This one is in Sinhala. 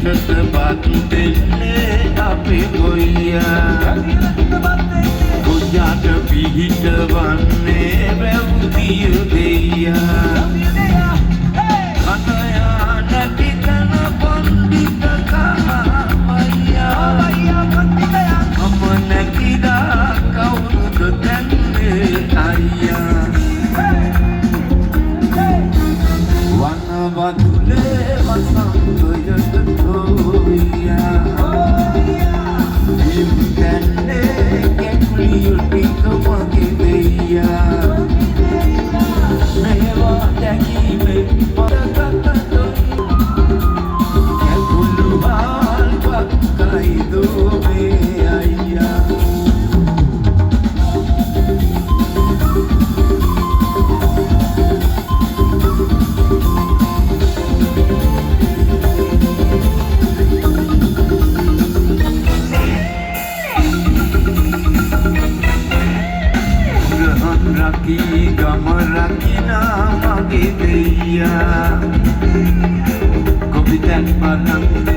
රටට බත් දෙන්නේ අපි ගොයියා ගොජාට පිහිටවන්නේ වැව්දිය දෙයියා කනයා නැති තන පණ්ඩිත කාමයියා මම නැතිදා කවුරුද දැන්නේ අයියා වනවතුලේ වසන්තයට තෝයියා ඉම්කන්නේ කැකුලියු ටික මගේ දෙයියා මේවා දැකීමේ පරකටතොයි කැකුළු මාල් පක්කයිදෝ මේ අයියා Raki gam rakina mage deya Kopitan parang